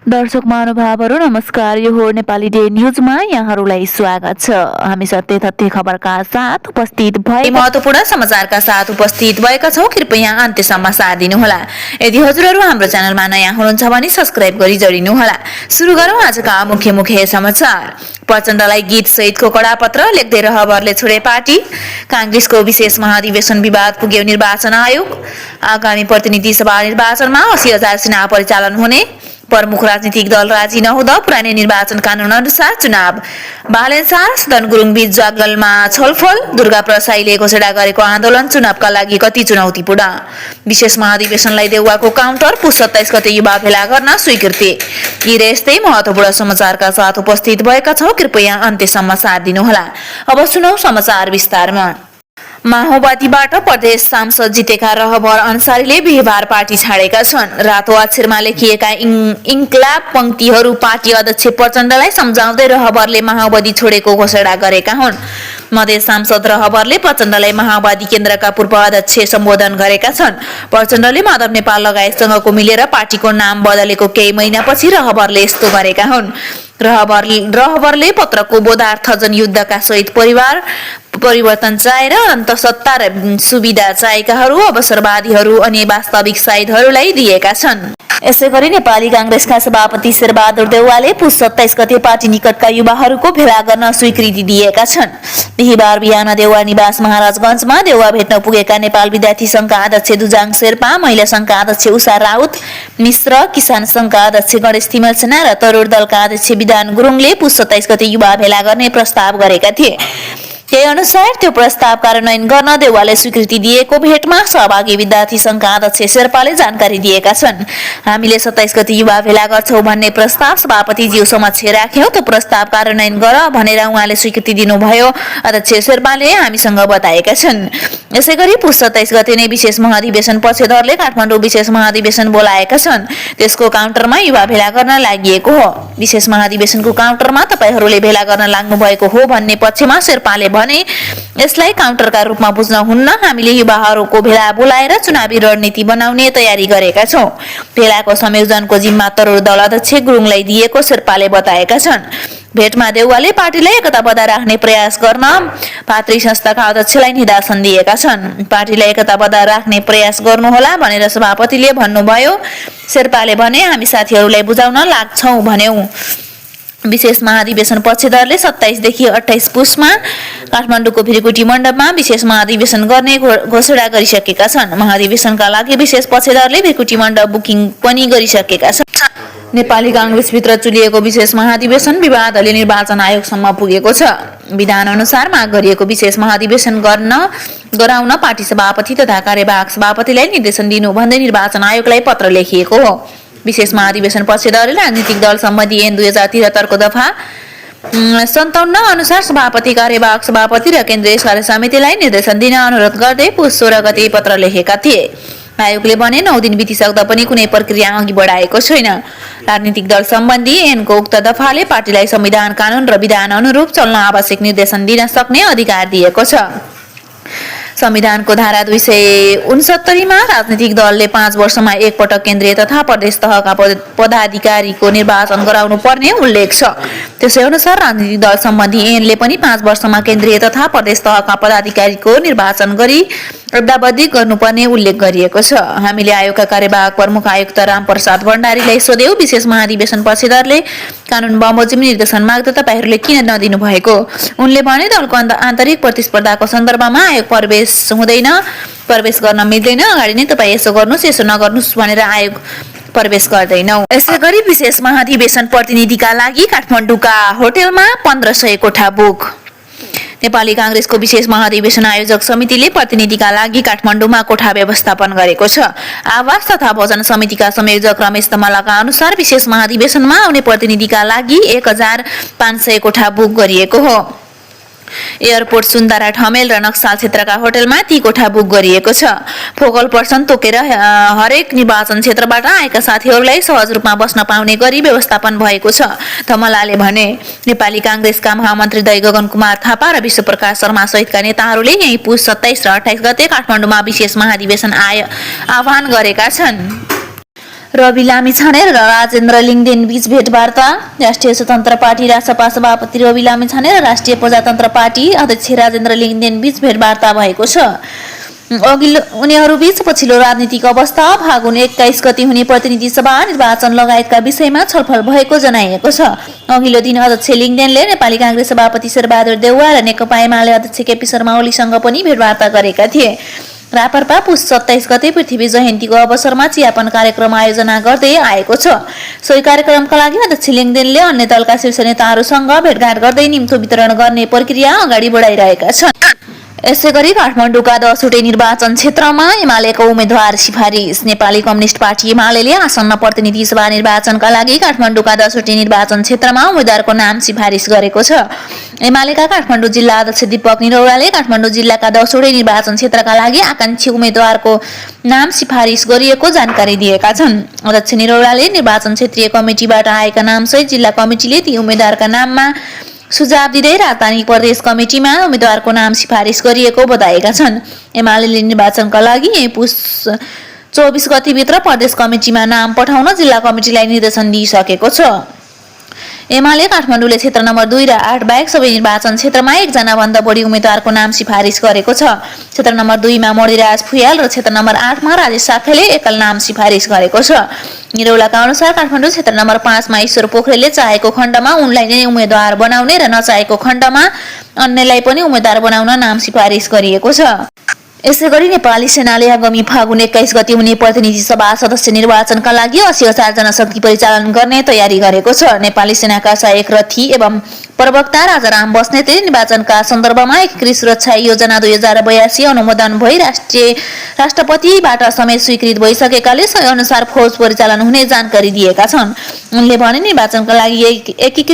दर्शक महानुभावहरू नमस्कार। यो हो नेपाली डे न्यूजमा यहाँहरूलाई स्वागत छ। हामी सत्य तथ्य खबरका साथ उपस्थित भए महत्त्वपूर्ण समाचारका साथ उपस्थित भएका छौं। कृपया अन्त्यसम्म साथ दिनुहोला। यदि हजुरहरू हाम्रो च्यानलमा नयाँ हुनुहुन्छ भने सब्स्क्राइब गरी जोडिनुहोला। सुरु गरौं आजका मुख्य समाचार। प्रचण्डलाई गीत सहितको कडा पत्र लेख्दै रहबरले छोडे पार्टी। कांग्रेसको विशेष महाधिवेशन विवाद पुग्यो निर्वाचन आयोग। आगामी प्रतिनिधि सभा निर्वाचनमा 80,000 सेना परिचालन हुने। प्रमुख राजनीतिक दल राजी नहुँदा पुरानै निर्वाचन कानून अनुसार चुनाव। बालेन्सार सदन गुरुङ बीच जागलमा छलफल। दुर्गा प्रसाईले घोषणा गरेको आन्दोलन चुनावका लागि कति चुनौतीपूर्ण। विशेष महाधिवेशनलाई देउवाको काउन्टर। पुस 27 गते युवा भेला गर्न स्वीकृति। यी र यस्तै महत्त्वपूर्ण समाचारका साथ उपस्थित भएका छौं। कृपया अन्त्यसम्म साथ दिनुहोला। अब सुनौ समाचार विस्तारमा। माओवादीबाट प्रदेश सांसद जितेका रहबर अन्सारीले बिहीबार पार्टी छाडेका छन्। रातो अक्षरमा लेखिएका इन्क्लाब पंक्तिहरू पार्टी अध्यक्ष प्रचण्डलाई सम्झाउँदै रहबरले माओवादी छोडेको घोषणा गरेका हुन्। मधेस सांसद रहबरले प्रचण्डलाई माओवादी केन्द्रका पूर्व अध्यक्ष सम्बोधन गरेका छन्। प्रचण्डले माधव नेपाल लगायतसँगको मिलेर पार्टीको नाम बदलेको केही महिनापछि रहबरले यस्तो गरेका हुन्। रहबरले पत्रको बोधार्थ जनयुद्धका सहित परिवर्तन चाहेर अन्तसत्ता र सुविधा चाहेकाहरू, अवसरवादीहरू अनि वास्तविक साइदहरूलाई दिएका छन्। यसैगरी नेपाली कांग्रेसका सभापति शेरबहादुर देउवाले पुस 27 गते पार्टी निकटका युवाहरूको भेला गर्न स्वीकृति दिएका छन्। बिहीबार बिहान देउवा निवास महाराजगञ्जमा देउवा भेट्न पुगेका नेपाल विद्यार्थी संघका अध्यक्ष दुजाङ शेर्पा, महिला संघका अध्यक्ष उषा राउत मिश्र, किसान संघका अध्यक्ष गणेश तिमल सेना र तरुण दलका अध्यक्ष विधान गुरुङले पुस 27 गते युवा भेला गर्ने प्रस्ताव गरेका थिए। त्यही अनुसार त्यो प्रस्ताव कार्यान्वयन गर्न देउवाले स्वीकृति दिएको भेटमा सहभागी विद्यार्थी संघका अध्यक्ष शेर्पाले जानकारी दिएका छन्। हामीले 27 गते युवा भेला गर्छौं भन्ने प्रस्ताव सभापतिज्यू समक्ष राख्यौं। त्यो प्रस्ताव कार्यान्वयन गर भनेर उहाँले स्वीकृति दिनुभयो, अध्यक्ष शेर्पाले हामीसँग बताएका छन्। यसैगरी पुस 27 गते नै विशेष महाधिवेशन पक्षधरले काठमाडौँ विशेष महाधिवेशन बोलाएका छन्। त्यसको काउन्टरमा युवा भेला गर्न लागि हो। विशेष महाधिवेशनको काउन्टरमा तपाईहरूले भेला गर्न लाग्नु भएको हो भन्ने पक्षमा शेर्पाले भने यसलाई काउन्टरका रूपमा बुझ्न हुन्न। हामीले युवाहरूको भेला बोलाएर चुनावी रणनीति बनाउने तयारी गरेका छौं। भेलाको संयोजनको जिम्मा तरुण दल अध्यक्ष गुरुङलाई दिएको शेर्पाले बताएका छन्। भेटमा देउवाले पार्टीलाई एकताबद्ध राख्ने प्रयास गर्न पात्री संस्थाका अध्यक्षलाई निर्देशन दिएका छन्। पार्टीलाई एकताबद्ध राख्ने प्रयास गर्नुहोला भनेर सभापतिले भन्नुभयो। शेर्पाले भने हामी साथीहरूलाई बुझाउन लाग्छौं भन्यौं। विशेष महाधिवेशन पक्षधरले 27 देखि 28 पुसमा काठमाडौँको भिरकुटी मण्डपमा विशेष महाधिवेशन गर्ने घोषणा गरिसकेका छन्। महाधिवेशनका लागि विशेष पक्षधरले भिरकुटी मण्डप बुकिङ पनि गरिसकेका छन्। नेपाली कांग्रेसभित्र चुलिएको विशेष महाधिवेशन विवादले निर्वाचन आयोगसम्म पुगेको छ। विधान अनुसार माग गरिएको विशेष महाधिवेशन गराउन पार्टी सभापति तथा कार्यवाहक सभापतिलाई निर्देशन दिनु भन्दै निर्वाचन आयोगलाई पत्र लेखिएको हो। विशेष महाधिवेशन पक्षधरले राजनीतिक दल सम्बन्धी ऐन 2073 को दफा 57 अनुसार सभापति, कार्यवाहक सभापति र केन्द्रीय कार्य समितिलाई निर्देशन दिन अनुरोध गर्दै पुस 16 गते पत्र लेखेका थिए। आयोगले भने 9 दिन बितिसक्दा पनि कुनै प्रक्रिया अघि बढाएको छैन। राजनीतिक दल सम्बन्धी ऐनको उक्त दफाले पार्टीलाई संविधान, कानून र विधान अनुरूप चल्न आवश्यक निर्देशन दिन सक्ने अधिकार दिएको छ। संविधानको धारा 269 मा राजनीतिक दलले 5 वर्षमा एक पटक केन्द्रीय तथा प्रदेश तहका पदाधिकारीको निर्वाचन गराउनु पर्ने उल्लेख छ। त्यसै अनुसार राजनीतिक दल सम्बन्धी ऐनले पनि 5 वर्षमा केन्द्रीय तथा प्रदेश तहका पदाधिकारीको निर्वाचन गरी अद्यावधि गर्नुपर्ने उल्लेख गरिएको छ। हामीले आयोगका कार्यवाहक प्रमुख आयुक्त रामप्रसाद भण्डारीलाई सोध्यौं। विशेष महाधिवेशन पक्षधरले कानून बमोजिम निर्देशन माग्दा तपाईहरूले किन नदिनु भएको? उनले भने दलको आन्तरिक प्रतिस्पर्धाको सन्दर्भमा आयोग प्रवेश गर्न मिल्दैन। अगाडि नै तपाईँ यसो गर्नुस् यसो नगर्नुस् भनेर आयोग प्रवेश गर्दैनौ। यसैगरी विशेष महाधिवेशन प्रतिनिधिका लागि काठमाडौँका होटलमा 1500 कोठा बुक। नेपाली कांग्रेसको विशेष महाधिवेशन आयोजक समितिले प्रतिनिधिका लागि काठमाडौँमा कोठा व्यवस्थापन गरेको छ। आवास तथा भोजन समितिका संयोजक रमेश तमलाका अनुसार विशेष महाधिवेशनमा आउने प्रतिनिधिका लागि 1500 कोठा बुक गरिएको हो। एयरपोर्ट सुन्दरा ठमेल र नक्साल क्षेत्रका होटलमा ती कोठा बुक गरिएको छ। फोकल पर्सन तोकेर हरेक निर्वाचन क्षेत्रबाट आएका साथीहरूलाई सहज रूपमा बस्न पाउने गरी व्यवस्थापन भएको छ। तमलाले भने नेपाली कांग्रेसका महामन्त्री दय गगन कुमार थापा र विश्वप्रकाश शर्मा सहितका नेताहरूले यही पुस 27 र 28 गते काठमाडौँमा विशेष महाधिवेशन आह्वान गरेका छन्। रवि लामिछाने र राजेन्द्र लिङ्गदेन बीच भेटवार्ता। राष्ट्रिय स्वतन्त्र पार्टी रासपा सभापति रवि लामिछाने र राष्ट्रिय प्रजातन्त्र पार्टी अध्यक्ष राजेन्द्र लिङ्गदेन बीच भेटवार्ता भएको छ। उनीहरूबीच पछिल्लो राजनीतिक अवस्था, फागुन 21 गति हुने प्रतिनिधि सभा निर्वाचन लगायतका विषयमा छलफल भएको जनाइएको छ। अघिल्लो दिन अध्यक्ष लिङ्गदेनले नेपाली काङ्ग्रेस सभापति शेरबहादुर देउवा र नेकपा एमाले अध्यक्ष केपी शर्मा ओलीसँग पनि भेटवार्ता गरेका थिए। रापरपा पुस 27 गते पृथ्वी जयन्तीको अवसरमा चियापन कार्यक्रम आयोजना गर्दै आएको छ। सोही कार्यक्रमका लागि अध्यक्ष लिङ्गदेनले अन्य दलका शीर्ष नेताहरूसँग भेटघाट गर्दै निम्तो वितरण गर्ने प्रक्रिया अगाडि बढाइरहेका छन्। यसैगरी काठमाडौँका 10 वटै निर्वाचन क्षेत्रमा एमालेको उम्मेद्वार सिफारिस। नेपाली कम्युनिस्ट पार्टी एमाले आसन्न प्रतिनिधि सभा निर्वाचनका लागि काठमाडौँका 10 वटै निर्वाचन क्षेत्रमा उम्मेद्वारको नाम सिफारिस गरेको छ। एमालेका काठमाडौँ जिल्ला अध्यक्ष दीपक निरौलाले काठमाडौँ जिल्लाका 10 वटै निर्वाचन क्षेत्रका लागि आकांक्षी उम्मेद्वारको नाम सिफारिस गरिएको जानकारी दिएका छन्। अध्यक्ष निरौलाले निर्वाचन क्षेत्रीय कमिटीबाट आएका नामसहित जिल्ला कमिटीले ती उम्मेद्वारका नाममा सुझाव दिँदै राजधानी प्रदेश कमिटीमा उम्मेद्वारको नाम सिफारिस गरिएको बताएका छन्। एमाले निर्वाचनका लागि पुस 24 गतिभित्र प्रदेश कमिटीमा नाम पठाउन जिल्ला कमिटीलाई निर्देशन दिइसकेको छ। एमाले काठमाडौँले क्षेत्र नम्बर 2 र 8 बाहेक सबै निर्वाचन क्षेत्रमा 1 जना भन्दा बढी उम्मेद्वारको नाम सिफारिस गरेको छ। क्षेत्र नम्बर 2 मा मणिराज फुयाल र क्षेत्र नम्बर 8 मा राजेश साखेले एकल नाम सिफारिस गरेको छ। निरौलाका अनुसार काठमाडौँ क्षेत्र नम्बर 5 मा ईश्वर पोखरेलले चाहेको खण्डमा उनलाई नै उम्मेद्वार बनाउने र नचाहेको खण्डमा अन्यलाई पनि उम्मेद्वार बनाउन नाम सिफारिस गरिएको छ। यसैगरी नेपाली सेनाले आगामी फागुन 21 गते हुने प्रतिनिधि सभा सदस्य निर्वाचनका लागि 80,000 जनशक्ति परिचालन गर्ने तयारी गरेको छ। नेपाली सेनाका सहायक रथी एवं प्रवक्ता राजाराम बस्नेतले निर्वाचनका सन्दर्भमा एकीकृत सुरक्षा योजना 2082 अनुमोदन भई राष्ट्रपतिबाट समेत स्वीकृत भइसकेकाले सही अनुसार फौज परिचालन हुने जानकारी दिएका छन्। उनले भने निर्वाचनका लागि एकीकृत